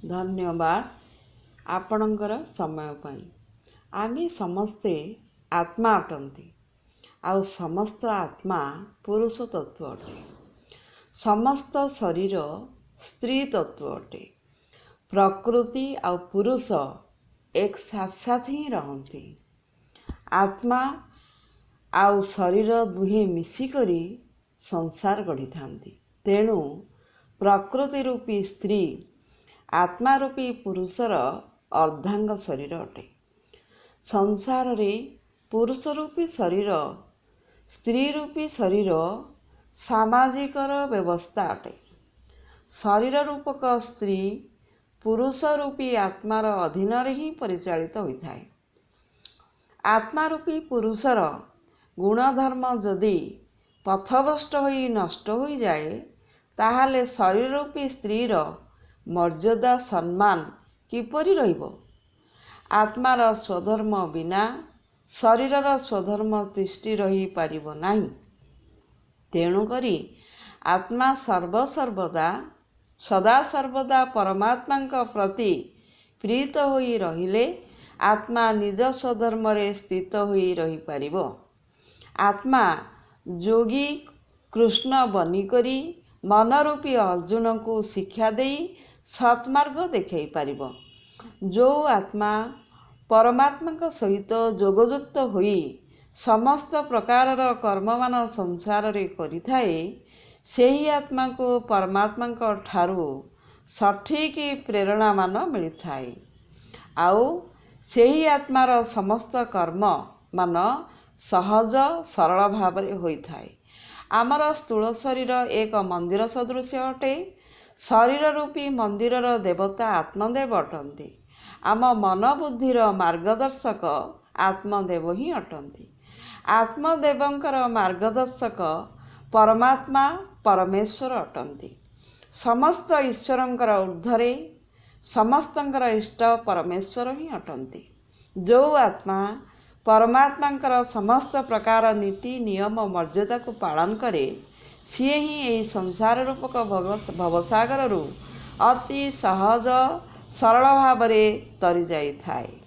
धन्यवाद आपणकर समय पाई। आमे समस्ते आत्मा अटंती आउ समस्त आत्मा पुरुष तत्व अटे। समस्त शरीर स्त्री तत्व अटे। प्रकृति आउ पुरुष एक साथ साथ ही रहती। आत्मा आउ शरीर दुहे मिसिकरी संसार गढ़ी थांती। तेणु प्रकृति रूपी स्त्री आत्मा रूपी पुरुषर अर्धांग शरीर अटे। संसार रे पुरुष रूपी शरीर स्त्री रूपी शरीर सामाजिकर व्यवस्था अटे। शरीर रूपक स्त्री पुरुष रूपी आत्मार अधीन ही परिचालित होता है। आत्मा रूपी पुरुषर गुणधर्म जदि पथभ्रष्ट होई नष्ट हो जाए ताहाले शरीर रूपी स्त्रीर मर्यादा सम्मान किपरि रहिबो। आत्मार स्वधर्म बिना शरीरर स्वधर्म तिष्ठि रही पारिबो नाही। तेणु करी आत्मा सर्वदा सदा सर्वदा परमात्मा प्रति प्रीत होई रहिले आत्मा निज स्वधर्म रे स्थित होई रही पारिबो। आत्मा जोगी कृष्ण बनिकरी मनरूपी अर्जुन को शिक्षा देई सत्मार्ग देखै पारिबो। जो आत्मा परमात्मा सहित जोगयुक्त होई समस्त प्रकार कर्ममान संसार रे करिथाए सेही आत्मा को परमात्मा ठारू सठिक प्रेरणा मान मिलिथाए। आउ सेही आत्मार समस्त कर्म मान सहज सरल भाव रे होइथाए। आमर स्थूल शरीर एक मंदिर सदृश अटे। शरीर रूपी मंदिरर देवता आत्मदेव अटंती। आम मन बुद्धिर मार्गदर्शक आत्मदेव ही अटंती। आत्मदेवंकर मार्गदर्शक परमात्मा परमेश्वर अटंती। समस्त ईश्वरंकर ऊर्ध्वरे समस्तंकर इष्ट परमेश्वर ही अटंती। जो आत्मा परमात्मांकर समस्त प्रकार नीति नियम मर्यादा को पालन करे सी ही यही संसार रूपक भवसागर अति सहज सरल भाव तरी जाई थाए।